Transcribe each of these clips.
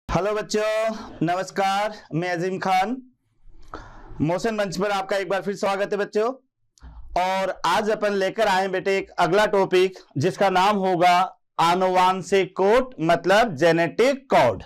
Hello बच्चों, नमस्कार। मैं अजीम खान, मोशन मंच पर आपका एक बार फिर स्वागत है बच्चों। और आज अपन लेकर आए बेटे एक अगला टॉपिक जिसका नाम होगा आनुवांशिक कोड मतलब जेनेटिक कोड।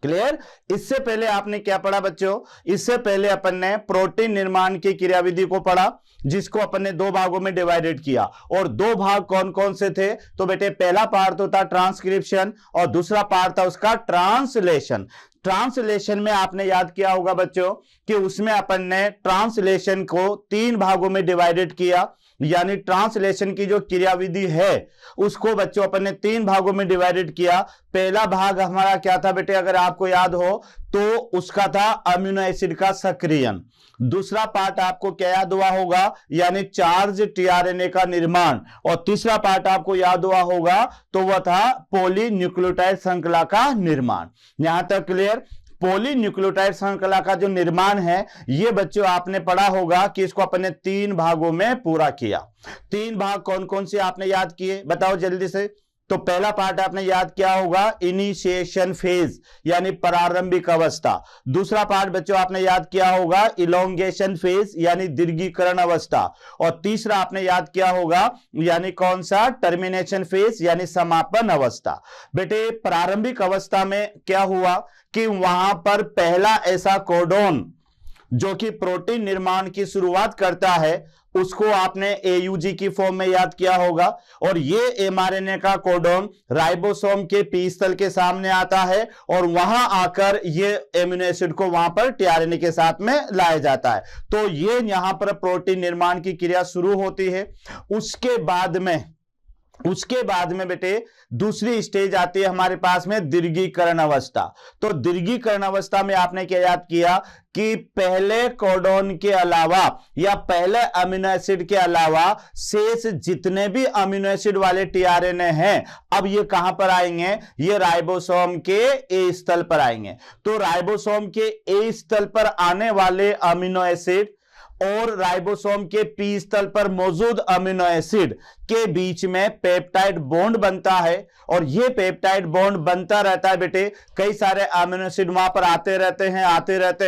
क्लियर? इससे पहले आपने क्या पढ़ा बच्चों? इससे पहले अपन ने प्रोटीन निर्माण की क्रियाविधि को पढ़ा जिसको अपन ने दो भागों में डिवाइडेड किया। और दो भाग कौन कौन से थे? तो बेटे पहला पार्ट तो था ट्रांसक्रिप्शन और दूसरा पार्ट था उसका ट्रांसलेशन। ट्रांसलेशन में आपने याद किया होगा बच्चों कि उसमें अपन ने ट्रांसलेशन को तीन भागों में डिवाइडेड किया, यानी ट्रांसलेशन की जो क्रियाविधि है उसको बच्चों अपन ने तीन भागों में डिवाइडेड किया। पहला भाग हमारा क्या था बेटे, अगर आपको याद हो तो उसका था अमीनो एसिड का सक्रियण। दूसरा पार्ट आपको क्या याद हुआ होगा, यानी चार्ज टीआरएनए का निर्माण। और तीसरा पार्ट आपको याद हुआ होगा तो वह था पॉलीन्यूक्लियोटाइड श्रृंखला का निर्माण। यहां तक क्लियर? पॉलीन्यूक्लियोटाइड श्रृंखला का जो निर्माण है ये बच्चों आपने पढ़ा होगा कि इसको अपने तीन भागों में पूरा किया। तीन भाग कौन कौन से आपने याद किए बताओ जल्दी से। तो पहला पार्ट आपने याद किया होगा इनिशिएशन फेज यानी प्रारंभिक अवस्था। दूसरा पार्ट बच्चों आपने याद किया होगा इलोंगेशन फेज यानी दीर्घीकरण अवस्था। और तीसरा आपने याद किया होगा यानी कौन सा, टर्मिनेशन फेज यानी समापन अवस्था। बेटे प्रारंभिक अवस्था में क्या हुआ कि वहां पर पहला ऐसा कोडोन जो कि प्रोटीन निर्माण की शुरुआत करता है उसको आपने एयूजी की फॉर्म में याद किया होगा। और ये एमआरएनए का कोडोन राइबोसोम के पी स्थल के सामने आता है और वहां आकर ये एमिनो एसिड को वहां पर टीआरएनए के साथ में लाया जाता है। तो ये यहां पर प्रोटीन निर्माण की क्रिया शुरू होती है। उसके बाद में बेटे दूसरी स्टेज आती है हमारे पास में दीर्घीकरण अवस्था। तो दीर्घीकरण अवस्था में आपने क्या याद किया कि पहले कोडोन के अलावा या पहले अमीनो एसिड के अलावा शेष जितने भी अमीनो एसिड वाले टीआरएनए हैं अब ये कहां पर आएंगे, ये राइबोसोम के ए स्थल पर आएंगे। तो राइबोसोम के ए स्थल पर आने वाले अमीनो एसिड और राइबोसोम के पी स्थल पर मौजूद अमीनो एसिड के बीच में पेप्टाइड बॉन्ड बनता है। और ये पेप्टाइड बॉन्ड बनता रहता है बेटे, कई सारे अमीनो एसिड वहां पर आते रहते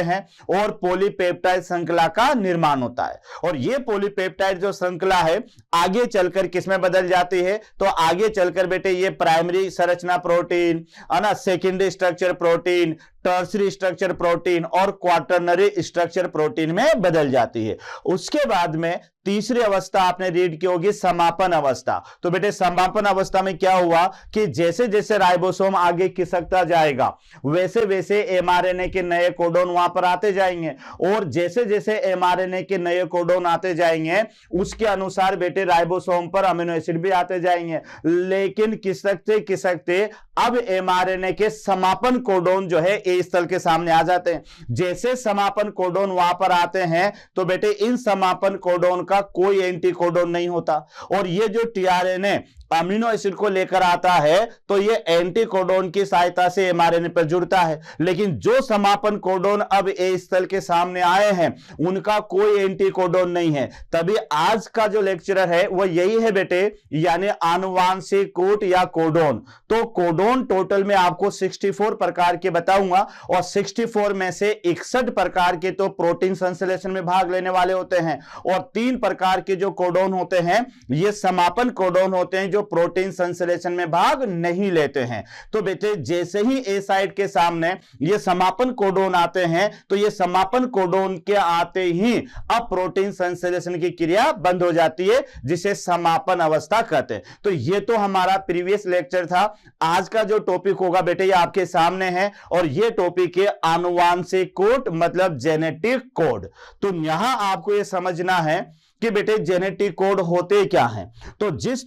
हैं और पॉलीपेप्टाइड श्रृंखला का निर्माण होता है। और ये पॉलीपेप्टाइड जो श्रृंखला है आगे चलकर किसमें बदल जाती है, तो आगे चलकर बेटे ये प्राइमरी संरचना प्रोटीन है ना, secondary structure protein, tertiary structure protein और क्वाटरनरी स्ट्रक्चर प्रोटीन में बदल जाती है। उसके बाद में तीसरी अवस्था आपने रीड की होगी समापन अवस्था। तो बेटे समापन अवस्था में क्या हुआ कि जैसे जैसे राइबोसोम आगे खिसकता जाएगा वैसे वैसे एमआरएनए के नए कोडोन वहां पर आते जाएंगे। और जैसे जैसे एमआरएनए के नए कोडोन आते जाएंगे उसके अनुसार बेटे राइबोसोम पर अमीनो एसिड भी आते जाएंगे। लेकिन खिसकते खिसकते अब एमआरएनए के समापन कोडोन जो है ए स्थल के सामने आ जाते हैं। जैसे समापन कोडोन वहां पर आते हैं तो बेटे इन समापन कोडोन का कोई एंटी कोडोन नहीं होता। और ये जो टीआरएनए अमीनो एसिड को लेकर आता है तो ये एंटी कोडोन की सहायता से एमआरएनए पर जुड़ता है। लेकिन जो समापन कोडोन अब ए स्थल के सामने आए हैं उनका कोई एंटी कोडोन नहीं है। तभी आज का जो लेक्चरर है वो यही है बेटे, यानी आनुवांशिक कोड या कोडोन। तो कोडोन टोटल में आपको 64 प्रकार के बताऊंगा और 64 में से 61 प्रकार के तो प्रोटीन संश्लेषण में भाग लेने वाले होते हैं और 3 प्रकार के जो कोडोन होते हैं ये समापन कोडोन होते हैं जो प्रोटीन संश्लेषण में भाग नहीं लेते हैं। तो बेटे जैसे ही ए साइट के सामने ये समापन कोडोन आते हैं तो ये समापन कोडोन के आते ही अब प्रोटीन संश्लेषण की क्रिया बंद हो जाती है जिसे समापन अवस्था कहते हैं। तो ये तो हमारा प्रीवियस लेक्चर था। आज का जो टॉपिक होगा बेटे ये आपके सामने है और ये टॉपिक है आनुवांशिक कोड मतलब जेनेटिक कोड। तो यहां आपको ये समझना है कि बेटे जेनेटिक कोड होते क्या हैं। तो जिस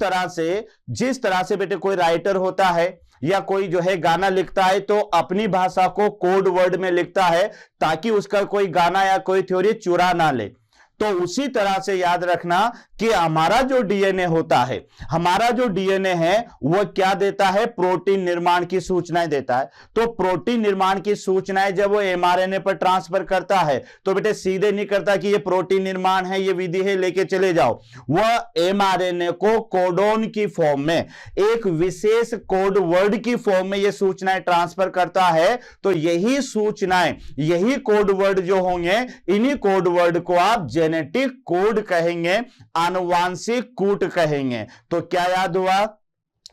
तरह से बेटे कोई राइटर होता है या कोई जो है गाना लिखता है तो अपनी भाषा को कोड वर्ड में लिखता है ताकि उसका कोई गाना या कोई थ्योरी चुरा ना ले। तो उसी तरह से याद रखना कि हमारा जो डीएनए होता है, हमारा जो डीएनए है वह क्या देता है, प्रोटीन निर्माण की सूचनाएं देता है। तो प्रोटीन निर्माण की सूचनाएं जब वो एमआरएनए पर ट्रांसफर करता है तो बेटे सीधे नहीं करता कि ये प्रोटीन निर्माण है, ये विधि है, लेके चले जाओ। वह एमआरएनए को कोडोन की फॉर्म में, एक विशेष कोड वर्ड की फॉर्म में ये सूचनाएं ट्रांसफर करता है। तो यही सूचनाएं, यही कोड वर्ड जो होंगे, इन्हीं कोड वर्ड को आप जेनेटिक कोड कहेंगे, आनुवांशिक कूट कहेंगे। तो क्या याद हुआ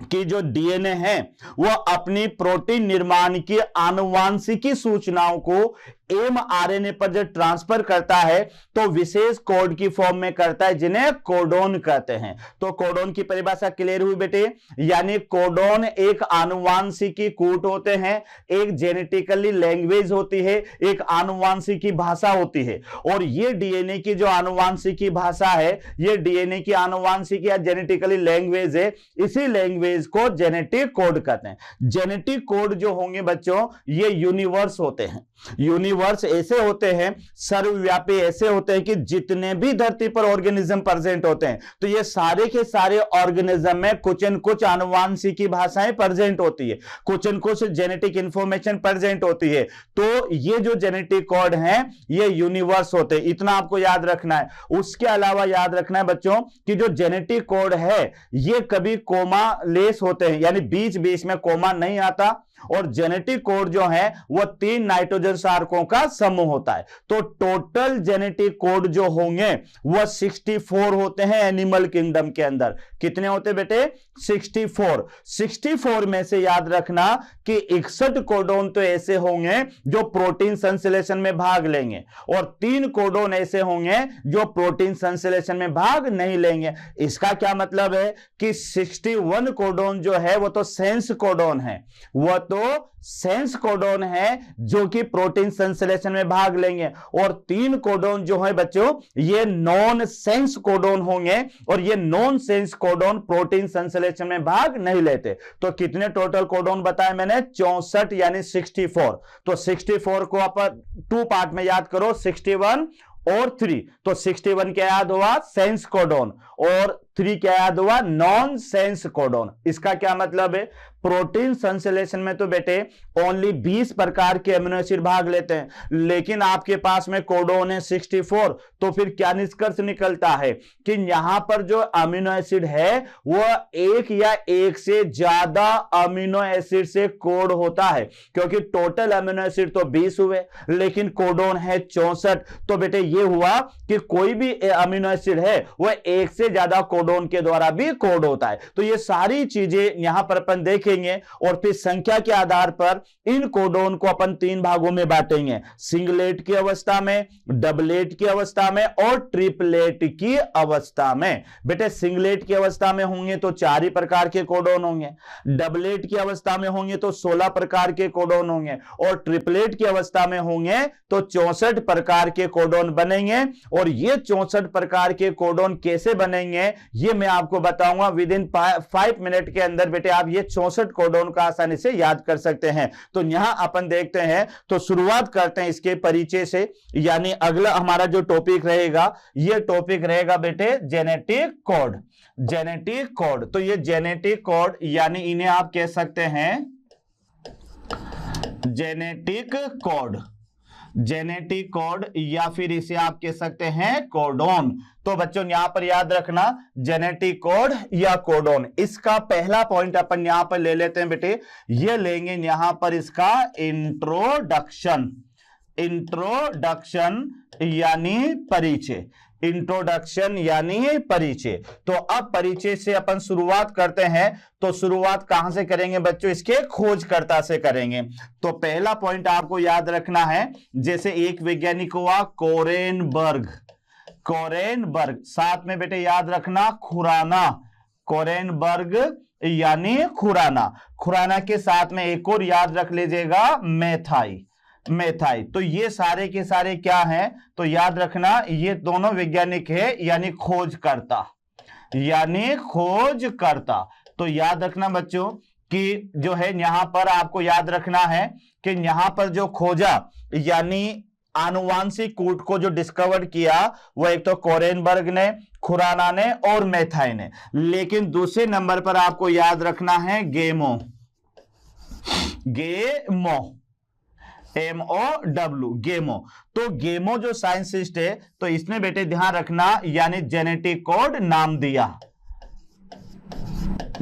कि जो डीएनए है वह अपनी प्रोटीन निर्माण की आनुवांशिकी सूचनाओं को एमआरएनए पर जब ट्रांसफर करता है तो विशेष कोड की फॉर्म में करता है, जिन्हें कोडोन कहते हैं। तो कोडोन की परिभाषा क्लियर हुई बेटे, यानी कोडोन एक आनुवांशिकी कूट होते हैं, एक जेनेटिकली लैंग्वेज होती है, एक आनुवांशिकी भाषा होती है। और ये डीएनए की जो आनुवांशिकी भाषा है, ये डीएनए की आनुवांशिकी या जेनेटिकली लैंग्वेज है, इसी लैंग्वेज को जेनेटिक कोड कहते हैं। जेनेटिक कोड जो होंगे बच्चों, ये यूनिवर्स होते हैं। यूनिवर्स ऐसे होते हैं, सर्वव्यापी ऐसे होते हैं कि जितने भी धरती पर ऑर्गेनिज्म प्रेजेंट होते हैं, तो ये सारे के सारे ऑर्गेनिज्म में कुछ न कुछ आनुवांशिकी भाषाएं प्रेजेंट होती है, कुछ न कुछ जेनेटिक इंफॉर्मेशन प्रेजेंट होती है। तो ये जो जेनेटिक कोड हैं, ये यूनिवर्स होते हैं, इतना आपको याद रखना है। उसके अलावा याद रखना है बच्चों कि जो जेनेटिक कोड है, ये कभी कोमा लेस होते हैं, यानी बीच बीच में कोमा नहीं आता। और जेनेटिक कोड जो है वह 3 नाइट्रोजन सारकों का समूह होता है। तो टोटल जेनेटिक कोड जो होंगे वह 64 होते हैं एनिमल किंगडम के अंदर। कितने होते बेटे? 64। 64 में से याद रखना कि 61 कोडोन तो ऐसे होंगे जो प्रोटीन संश्लेषण में भाग लेंगे, और 3 कोडोन ऐसे होंगे जो प्रोटीन संश्लेषण में भाग नहीं लेंगे। इसका क्या मतलब है कि 61 कोडोन जो है वो तो सेंस कोडोन है, वह तो सेंस कोडोन है जो कि प्रोटीन संश्लेषण में भाग लेंगे, और 3 कोडोन जो है बच्चों ये नॉन सेंस कोडोन होंगे, और ये नॉन सेंस कोडोन प्रोटीन संश्लेषण में भाग नहीं लेते। तो कितने टोटल कोडोन बताए मैंने? 64 यानी 64। तो 64 को आप 2 पार्ट में याद करो, 61 और 3। तो 61 क्या याद हुआ? सेंस कोडोन, और 3 क्या याद हुआ? Non sense codon. इसका क्या मतलब है? प्रोटीन संश्लेषण में तो बेटे ओनली 20 प्रकार के अमीनो एसिड भाग लेते हैं, लेकिन आपके पास में कोडोन है 64। तो फिर क्या निष्कर्ष निकलता है कि यहां पर जो अमीनो एसिड है वह एक या एक से ज्यादा अमीनो एसिड से कोड होता है, क्योंकि टोटल अमीनो एसिड तो 20 हुए, लेकिन कोडोन है 64। तो बेटे ये हुआ कि कोई भी अमीनो एसिड है वह एक से ज्यादा कोडोन के द्वारा भी कोड होता है। तो ये सारी चीजें यहां पर अपन देखेंगे, और फिर संख्या के आधार पर इन कोडोन को अपन 3 भागों में बांटेंगे, सिंगलेट की अवस्था में, डबलेट की अवस्था में और ट्रिपलेट की अवस्था में। बेटे सिंगलेट की अवस्था में होंगे तो 4 ही प्रकार के कोडोन होंगे, डबलेट की अवस्था में होंगे तो 16 प्रकार के कोडोन होंगे, और ट्रिपलेट की अवस्था में होंगे तो 64 प्रकार के कोडोन बनेंगे। और ये 64 प्रकार के कोडोन कैसे बनेंगे ये मैं आपको बताऊंगा विद इन 5 मिनट के अंदर। बेटे आप ये 64 कोडोन का आसानी से याद कर सकते हैं। तो यहां अपन देखते हैं, तो शुरुआत करते हैं इसके परिचय से, यानी अगला हमारा जो टॉपिक रहेगा, ये टॉपिक रहेगा बेटे जेनेटिक कोड। जेनेटिक कोड, तो ये जेनेटिक कोड यानी इन्हें आप कह सकते हैं जेनेटिक कोड, जेनेटिक कोड, या फिर इसे आप कह सकते हैं कोडोन। तो बच्चों यहां पर याद रखना जेनेटिक कोड या कोडोन। इसका पहला पॉइंट अपन यहां पर ले लेते हैं बेटे, ये लेंगे यहां पर इसका इंट्रोडक्शन। इंट्रोडक्शन यानी परिचय, इंट्रोडक्शन यानी परिचय। तो अब परिचय से अपन शुरुआत करते हैं। तो शुरुआत कहां से करेंगे बच्चों? इसके खोजकर्ता से करेंगे। तो पहला पॉइंट आपको याद रखना है, जैसे एक वैज्ञानिक हुआ कोरेनबर्ग, कोरेनबर्ग, साथ में बेटे याद रखना खुराना, कोरेनबर्ग यानी खुराना, खुराना के साथ में एक और याद रख लीजिएगा मैथाई, मैथाई। तो ये सारे के सारे क्या हैं? तो याद रखना ये दोनों वैज्ञानिक है, यानी खोजकर्ता, यानी खोजकर्ता। तो याद रखना बच्चों कि जो है यहां पर आपको याद रखना है कि यहां पर जो खोजा यानी आनुवांशिक कूट को जो डिस्कवर किया वो एक तो कोरेनबर्ग ने, खुराना ने और मैथाई ने। लेकिन दूसरे नंबर पर आपको याद रखना है गेमो, MOW, गेमो। तो गेमो जो साइंटिस्ट है तो इसने बेटे ध्यान रखना, यानी जेनेटिक कोड नाम दिया,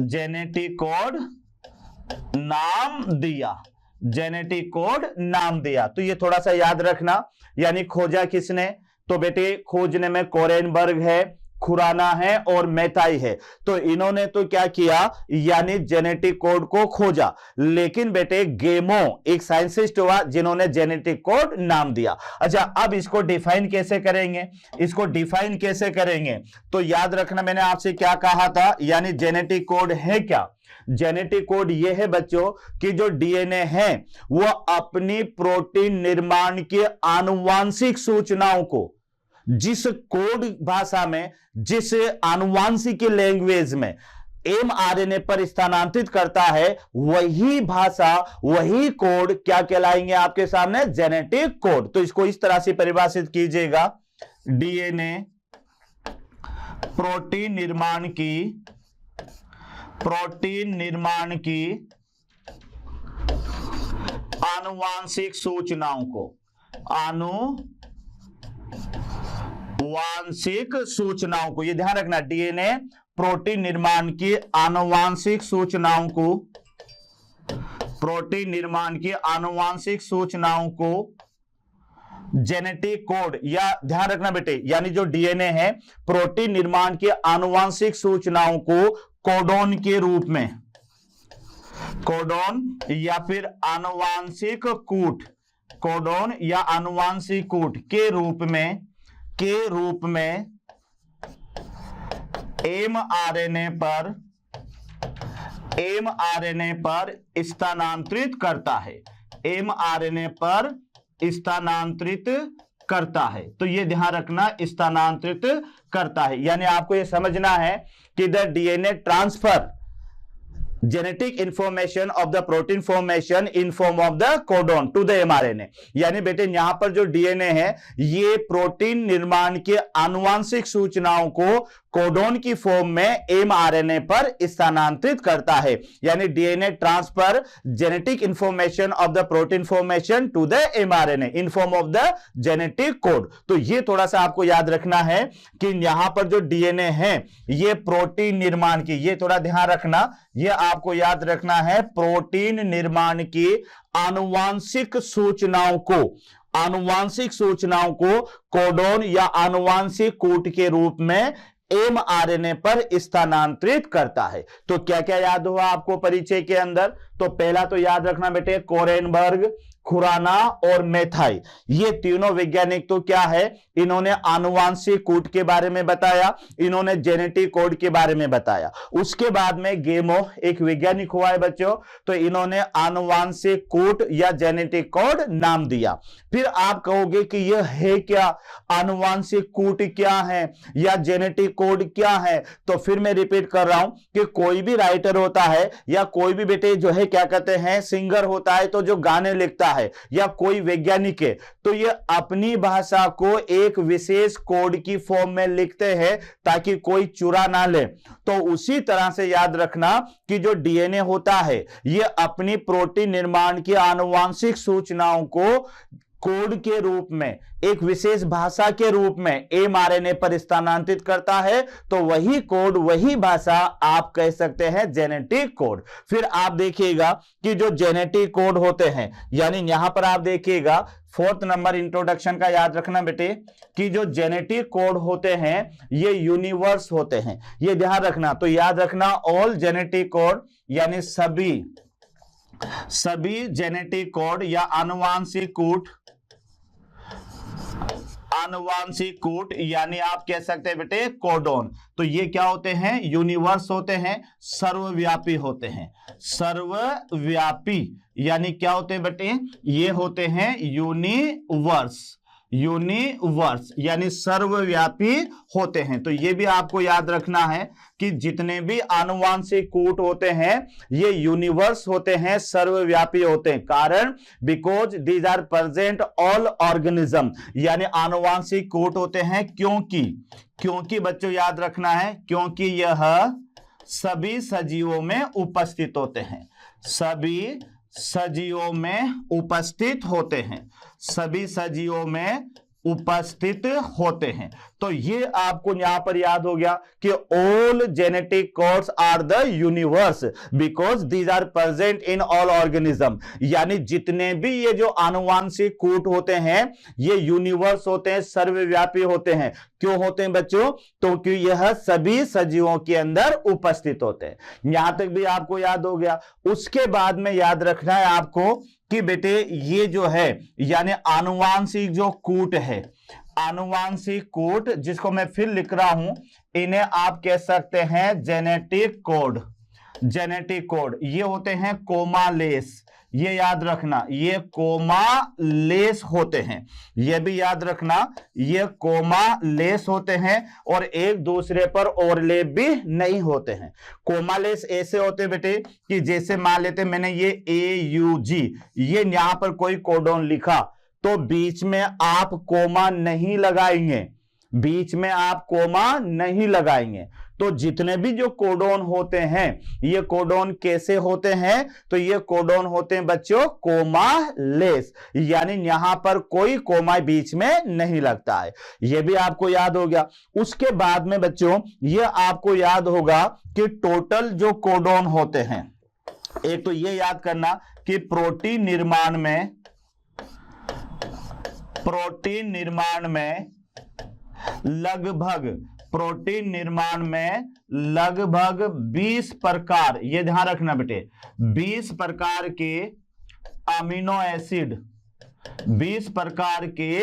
जेनेटिक कोड नाम दिया, जेनेटिक कोड नाम दिया। तो ये थोड़ा सा याद रखना। यानी खोजा किसने, तो बेटे खोजने में कोरेनबर्ग है, खुराना है और मैथाई है। तो इन्होंने तो क्या किया, यानी जेनेटिक कोड को खोजा। लेकिन बेटे गेमो एक साइंटिस्ट हुआ जिन्होंने जेनेटिक कोड नाम दिया। अच्छा, अब इसको डिफाइन कैसे करेंगे, इसको डिफाइन कैसे करेंगे, तो याद रखना मैंने आपसे क्या कहा था, यानी जेनेटिक कोड है क्या, जेनेटिक कोड ये है बच्चों कि जो डीएनए है वो अपनी प्रोटीन निर्माण के आनुवांशिक सूचनाओं को जिस कोड भाषा में, जिस आनुवांशिक लैंग्वेज में एमआरएनए पर स्थानांतरित करता है, वही भाषा, वही कोड क्या कहलाएंगे आपके सामने, जेनेटिक कोड। तो इसको इस तरह से परिभाषित कीजिएगा, डीएनए प्रोटीन निर्माण की आनुवांशिक सूचनाओं को, आनुवांशिक सूचनाओं को, ये ध्यान रखना, डीएनए प्रोटीन निर्माण की आनुवांशिक सूचनाओं को, प्रोटीन निर्माण की आनुवांशिक सूचनाओं को जेनेटिक कोड, या ध्यान रखना बेटे, यानी जो डीएनए है प्रोटीन निर्माण की आनुवांशिक सूचनाओं को कोडोन के रूप में, कोडोन या फिर आनुवांशिक कूट, कोडोन या आनुवांशिक कूट के रूप में एमआरएनए पर स्थानांतरित करता है, एमआरएनए पर स्थानांतरित करता है। तो ये ध्यान रखना, स्थानांतरित करता है, यानी आपको ये समझना है कि the DNA transfer genetic information of the protein formation in form of the codon to the mRNA. यानी बेटे यहां पर जो डीएनए है ये प्रोटीन निर्माण के आनुवांशिक सूचनाओं को कोडोन की फॉर्म में एमआरएनए पर स्थानांतरित करता है। यानी DNA transfer genetic information of the protein formation to the mRNA in form of the genetic code. तो ये थोड़ा सा आपको याद रखना है कि यहां पर जो डीएनए है ये प्रोटीन निर्माण की, ये थोड़ा ध्यान रखना, ये आपको याद रखना है, प्रोटीन निर्माण की आनुवांशिक सूचनाओं को कोडोन या आनुवांशिक कूट के रूप में एमआरएनए पर स्थानांतरित करता है। तो क्या क्या याद हुआ आपको परिचय के अंदर, तो पहला तो याद रखना बेटे कोरेनबर्ग, खुराना और मैथाई, ये तीनों वैज्ञानिक तो क्या है, इन्होंने आनुवांशिक कूट के बारे में बताया, इन्होंने जेनेटिक कोड के बारे में बताया। उसके बाद में गेमो एक वैज्ञानिक हुआ है बच्चों, तो इन्होंने आनुवांशिक कूट या जेनेटिक कोड नाम दिया। फिर आप कहोगे कि यह है क्या, आनुवांशिक कूट क्या है या जेनेटिक कोड क्या है, तो फिर मैं रिपीट कर रहा हूं कि कोई भी राइटर होता है या कोई भी बेटे जो है क्या कहते हैं सिंगर होता है, तो जो गाने लिखता है या कोई वैज्ञानिक है, तो ये अपनी भाषा को एक विशेष कोड की फॉर्म में लिखते हैं ताकि कोई चुरा ना ले। तो उसी तरह से याद रखना कि जो डीएनए होता है ये अपनी प्रोटीन निर्माण की आनुवांशिक सूचनाओं को कोड के रूप में, एक विशेष भाषा के रूप में एमआरएनए पर स्थानांतरित करता है। तो वही कोड, वही भाषा आप कह सकते हैं जेनेटिक कोड। फिर आप देखिएगा कि जो जेनेटिक कोड होते हैं, यानी यहां पर आप देखिएगा 4th नंबर इंट्रोडक्शन का याद रखना बेटे कि जो जेनेटिक कोड होते हैं ये यूनिवर्स होते हैं, ये ध्यान रखना। तो याद रखना ऑल जेनेटिक कोड, यानी सभी जेनेटिक कोड या आनुवांशिक कूट यानी आप कह सकते हैं बेटे कोडोन, तो ये क्या होते हैं, यूनिवर्स होते हैं, सर्वव्यापी होते हैं, सर्वव्यापी यानी क्या होते हैं बेटे, ये होते हैं यूनिवर्स, यूनिवर्स यानी सर्वव्यापी होते हैं। तो ये भी आपको याद रखना है कि जितने भी आनुवांशिक कूट होते हैं ये यूनिवर्स होते हैं, सर्वव्यापी होते हैं। कारण because these are present all organism, यानी आनुवांशिक कूट होते हैं क्योंकि बच्चों याद रखना है, क्योंकि यह सभी सजीवों में उपस्थित होते हैं, सभी सजीवों में उपस्थित होते हैं, सभी सजीवों में उपस्थित होते हैं। तो ये आपको यहां पर याद हो गया कि all genetic codes are the universe because these are present in all organism, यानी जितने भी ये जो आनुवांशिक कूट होते हैं ये यूनिवर्स होते हैं, सर्वव्यापी होते हैं। क्यों होते हैं बच्चों? तो क्योंकि यह सभी सजीवों के अंदर उपस्थित होते हैं। यहां तक भी आपको याद हो गया। उसके बाद में याद रखना है आपको कि बेटे ये जो है यानी आनुवांशिक जो कूट है, आनुवांशिक कूट जिसको मैं फिर लिख रहा हूं, इन्हें आप कह सकते हैं जेनेटिक कोड। जेनेटिक कोड ये होते हैं कोमालेस, ये याद रखना, ये कोमालेस होते हैं, ये भी याद रखना, ये कोमालेस होते हैं और एक दूसरे पर ओवरलैप भी नहीं होते हैं। कोमालेस ऐसे होते हैं बेटे कि जैसे मान लेते मैंने ये AUG, ये यहां पर कोई कोडोन लिखा तो बीच में आप कोमा नहीं लगाएंगे, बीच में आप कोमा नहीं लगाएंगे। तो जितने भी जो कोडोन होते हैं ये कोडोन कैसे होते हैं? तो ये कोडोन होते हैं बच्चों कोमालेस, यानी यहां पर कोई कोमा बीच में नहीं लगता है। ये भी आपको याद हो गया। उसके बाद में बच्चों ये आपको याद होगा कि टोटल जो कोडोन होते हैं, एक तो ये याद करना कि प्रोटीन निर्माण में लगभग 20 प्रकार, ये ध्यान रखना बेटे, 20 प्रकार के अमीनो एसिड, 20 प्रकार के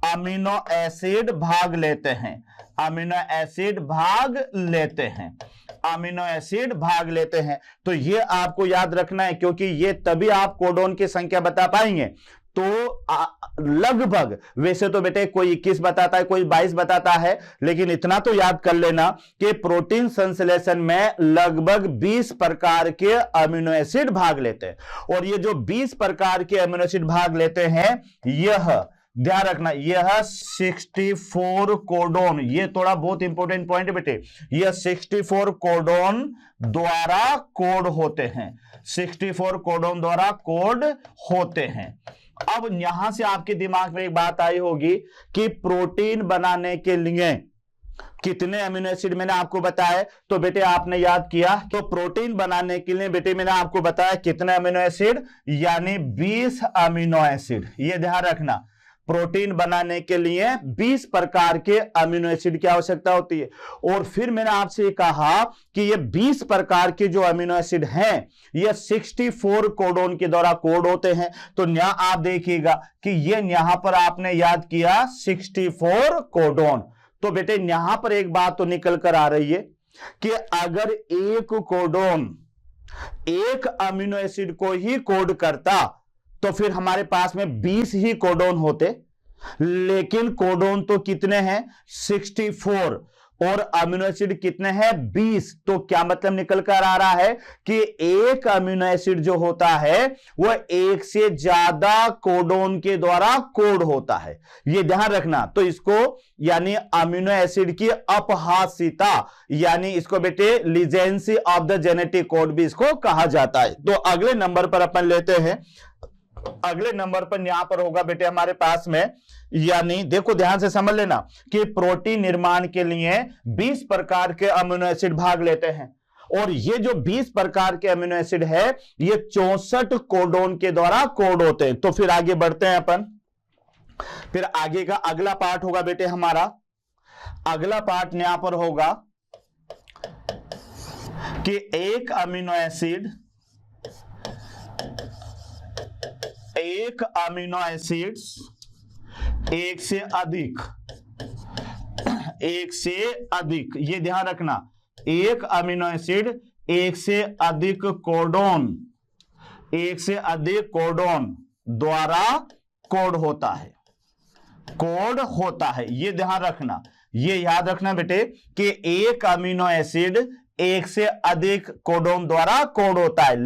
अमीनो एसिड भाग लेते हैं, अमीनो एसिड भाग लेते हैं, अमीनो एसिड भाग लेते हैं। तो ये आपको याद रखना है क्योंकि ये तभी आप कोडोन की संख्या बता पाएंगे। तो लगभग, वैसे तो बेटे कोई 21 बताता है, कोई 22 बताता है, लेकिन इतना तो याद कर लेना कि प्रोटीन संश्लेषण में लगभग 20 प्रकार के अमीनो एसिड भाग लेते हैं। और ये जो 20 प्रकार के अमीनो एसिड भाग लेते हैं, यह ध्यान रखना, यह 64 कोडोन, ये थोड़ा बहुत इंपॉर्टेंट पॉइंट है बेटे, यह 64 कोडोन द्वारा कोड होते हैं, 64 कोडोन द्वारा कोड होते हैं। अब यहां से आपके दिमाग में एक बात आई होगी कि प्रोटीन बनाने के लिए कितने अमीनो एसिड मैंने आपको बताया, तो बेटे आपने याद किया, तो प्रोटीन बनाने के लिए बेटे मैंने आपको बताया कितने अमीनो एसिड, यानी 20 अमीनो एसिड। ये ध्यान रखना, प्रोटीन बनाने के लिए 20 प्रकार के अमीनो एसिड की आवश्यकता होती है। और फिर मैंने आपसे कहा कि ये 20 प्रकार के जो अमीनो एसिड हैं ये 64 कोडोन के द्वारा कोड होते हैं। तो यहां आप देखिएगा कि ये यहां पर आपने याद किया 64 कोडोन। तो बेटे यहां पर एक बात तो निकल कर आ रही है कि अगर एक कोडोन एक अमीनो एसिड को ही कोड करता तो फिर हमारे पास में 20 ही कोडोन होते, लेकिन कोडोन तो कितने हैं 64 और अमीनो एसिड कितने हैं 20। तो क्या मतलब निकल कर आ रहा है कि एक अमीनो एसिड जो होता है वह एक से ज्यादा कोडोन के द्वारा कोड होता है, ये ध्यान रखना। तो इसको यानी अमीनो एसिड की अपहास्यता, यानी इसको बेटे लीजेंसी ऑफ द जेनेटिक कोड भी इसको कहा जाता है। तो अगले नंबर पर अपन लेते हैं, अगले नंबर पर यहां पर होगा बेटे हमारे पास में, यानी देखो ध्यान से समझ लेना कि प्रोटीन निर्माण के लिए 20 प्रकार के अमीनो एसिड भाग लेते हैं और ये जो 20 प्रकार के अमीनो एसिड है ये 64 कोडोन के द्वारा कोड होते हैं। तो फिर आगे बढ़ते हैं अपन, फिर आगे का अगला पार्ट होगा बेटे हमारा, अगला पार्ट यहां पर होगा कि एक अमीनो एसिड एक से अधिक, ये ध्यान रखना, एक अमीनो एसिड एक से अधिक कोडोन द्वारा कोड होता है, कोड होता है। ये ध्यान रखना, ये याद रखना बेटे कि एक अमीनो एसिड एक से अधिक कोडोन द्वारा कोड होता है,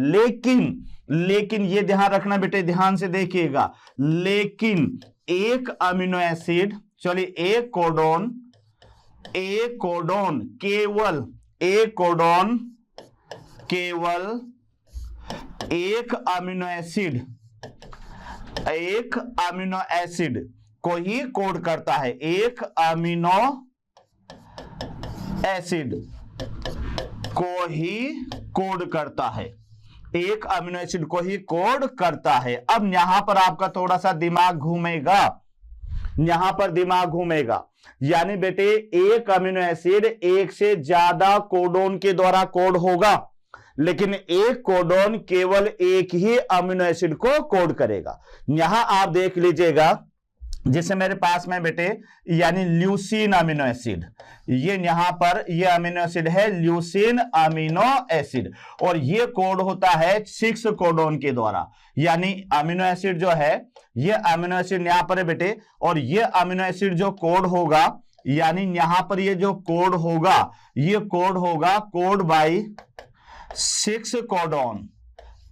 लेकिन ये ध्यान रखना बेटे, ध्यान से देखिएगा, लेकिन एक अमीनो एसिड, चलिए एक कोडोन केवल एक अमीनो एसिड को ही कोड करता है, एक अमीनो एसिड को ही कोड करता है, एक अमीनो एसिड को ही कोड करता है। अब यहां पर आपका थोड़ा सा दिमाग घूमेगा, यहां पर दिमाग घूमेगा, यानी बेटे एक अमीनो एसिड एक से ज्यादा कोडोन के द्वारा कोड होगा, लेकिन एक कोडोन केवल एक ही अमीनो एसिड को कोड करेगा। यहां आप देख लीजिएगा, जैसे मेरे पास में बेटे यानी ल्यूसीन अमीनो एसिड, ये यहां पर ये अमीनो एसिड है ल्यूसीन अमीनो एसिड, और ये कोड होता है 6 कोडोन के द्वारा। यानी अमीनो एसिड जो है, ये अमीनो एसिड यहां पर है बेटे, और ये अमीनो एसिड जो कोड होगा, यानी यहां पर ये जो कोड होगा, ये कोड होगा code by 6 codon,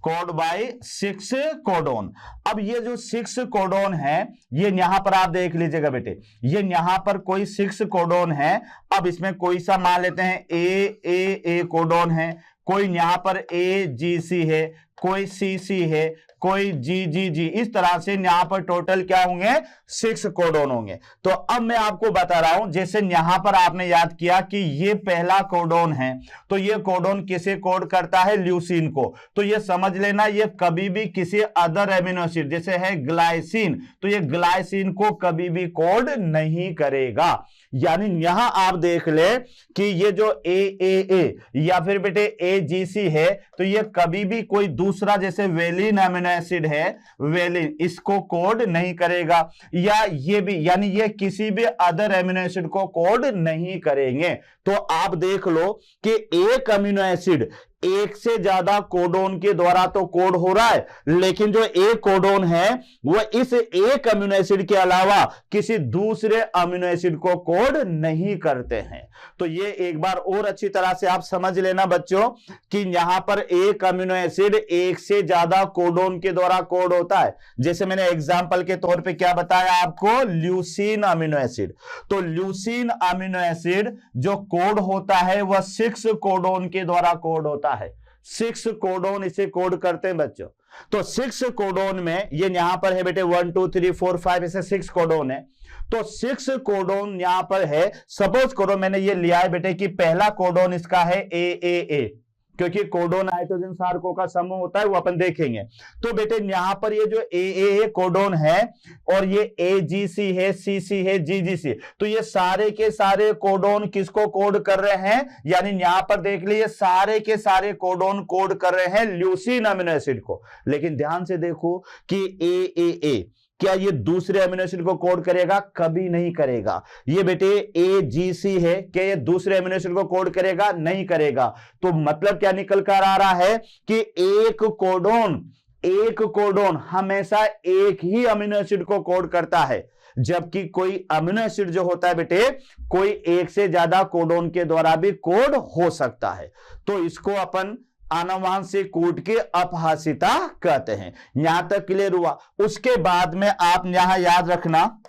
code by 6 codon. अब ये जो 6 कोडोन है, ये यहां पर आप देख लीजिएगा बेटे, ये यहां पर कोई 6 कोडोन है। अब इसमें कोई सा मान लेते हैं ए कोडोन है, कोई यहां पर AGC है, कोई CC है, कोई GGG, इस तरह से यहां पर टोटल क्या होंगे 6 कोडोन होंगे। तो अब मैं आपको बता रहा हूं, जैसे यहां पर आपने याद किया कि ये पहला कोडोन है, तो ये कोडोन किसे कोड करता है, ल्यूसीन को। तो ये समझ लेना, ये कभी भी किसी अदर एमिनो एसिड जैसे है ग्लाइसिन, तो ये ग्लाइसिन को कभी भी कोड नहीं करेगा। यानी यहां आप देख ले कि ये जो AAA या फिर बेटे AGC है, तो ये कभी भी कोई दूसरा जैसे वेलिन अमीनो एसिड है, वेलिन, इसको कोड नहीं करेगा, या ये भी, यानी ये किसी भी अदर अमीनो एसिड को कोड नहीं करेंगे। तो आप देख लो कि एक अमीनो एसिड एक से ज्यादा कोडोन के द्वारा तो कोड हो रहा है, लेकिन जो एक कोडोन है वो इस एक अमीनो एसिड के अलावा किसी दूसरे अमीनो एसिड को कोड नहीं करते हैं। तो ये एक बार और अच्छी तरह से आप समझ लेना बच्चों कि यहां पर एक अमीनो एसिड एक से ज्यादा कोडोन के द्वारा कोड होता है। जैसे मैंने एग्जांपल के तौर पे क्या बताया आपको, ल्यूसीन अमीनो एसिड। तो ल्यूसीन अमीनो एसिड जो कोड होता है वह 6 कोडोन के द्वारा कोड होता है, 6 कोडोन इसे कोड करते हैं बच्चों। तो 6 कोडोन में ये यहां पर है बेटे 1 2 3 4 5 ऐसे 6 कोडोन है। तो 6 कोडोन यहां पर है। सपोज करो मैंने ये लिया है बेटे कि पहला कोडोन इसका है AAA, क्योंकि कोडोन नाइट्रोजन सार्को का समूह होता है, वो अपन देखेंगे। तो बेटे यहां पर ये जो AAA कोडोन है और ये AGC है, CC है, GGC, तो ये सारे के सारे कोडोन किसको कोड कर रहे हैं, यानी यहां पर देख लीजिए सारे के सारे कोडोन कोड कर रहे हैं ल्यूसीन अमीनो एसिड को। लेकिन ध्यान से देखो कि AAA क्या ये दूसरे अमीनो एसिड को कोड करेगा, कभी नहीं करेगा। ये बेटे AGC है, क्या ये दूसरे अमीनो एसिड को कोड करेगा, नहीं करेगा। तो मतलब क्या निकल कर आ रहा है कि एक कोडोन हमेशा एक ही अमीनो एसिड को कोड करता है, जबकि कोई अमीनो एसिड जो होता है बेटे कोई एक से ज्यादा कोडोन के द्वारा भी कोड हो सकता है। तो इसको अपन आनुवांशिक कोड की अपहास्यता कहते हैं। यहां तक क्लियर हुआ। उसके बाद में आप यहां याद रखना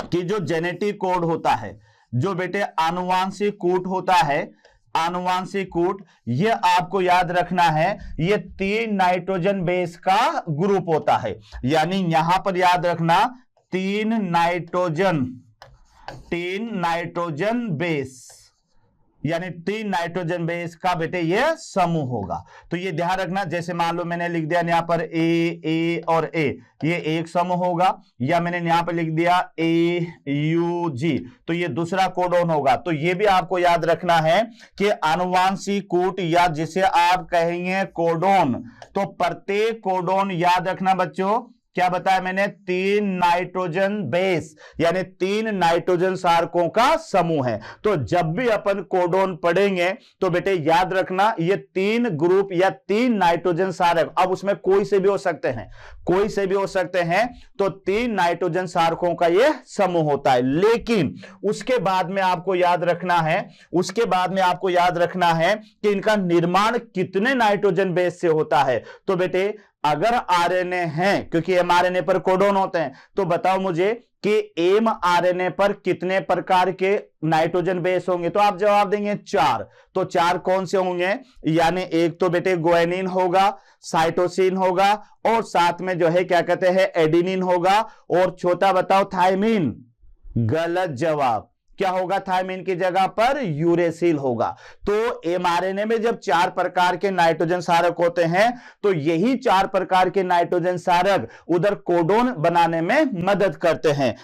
कि जो जेनेटिक कोड होता है, जो बेटे आनुवांशिक कोड होता है, आनुवांशिक कोड, ये आपको याद रखना है, ये 3 नाइट्रोजन बेस का ग्रुप होता है। यानी यहां पर याद रखना 3 नाइट्रोजन बेस, यानी 3 नाइट्रोजन बेस का बेटे ये समूह होगा। तो ये ध्यान रखना, जैसे मान लो मैंने लिख दिया यहां पर A और A, ये एक समूह होगा, या मैंने यहां पर लिख दिया AUG, तो ये दूसरा कोडोन होगा। तो ये भी आपको याद रखना है कि आनुवांशिक कोड या जिसे आप कहेंगे कोडोन, तो प्रत्येक कोडोन याद रखना बच्चों क्या बताया मैंने? 3 नाइट्रोजन बेस, यानी 3 नाइट्रोजन सारकों का समूह है। तो जब भी अपन कोडोन पढ़ेंगे तो बेटे याद रखना ये 3 ग्रुप या 3 नाइट्रोजन सारक, अब उसमें कोई से भी हो सकते हैं, कोई से भी हो सकते हैं, तो 3 नाइट्रोजन सारकों का ये समूह होता है। लेकिन उसके बाद में आपको याद रखना है, उसके बाद में आपको याद रखना है कि इनका निर्माण कितने नाइट्रोजन बेस से होता है। तो बेटे अगर आरएनए है, क्योंकि एमआरएनए पर कोडोन होते हैं, तो बताओ मुझे कि एमआरएनए पर कितने प्रकार के नाइट्रोजन बेस होंगे? तो आप जवाब देंगे 4। तो 4 कौन से होंगे? यानी एक तो बेटे ग्वानिन होगा, साइटोसिन होगा, और साथ में जो है क्या कहते हैं एडेनिन होगा, और छोटा बताओ थायमिन। गलत जवाब। क्या होगा? थायमिन की जगह पर यूरेसिल होगा। तो एमआरएनए में जब 4 प्रकार के नाइट्रोजन सारक होते हैं तो यही 4 प्रकार के नाइट्रोजन सारक उधर कोडोन बनाने में मदद करते हैं।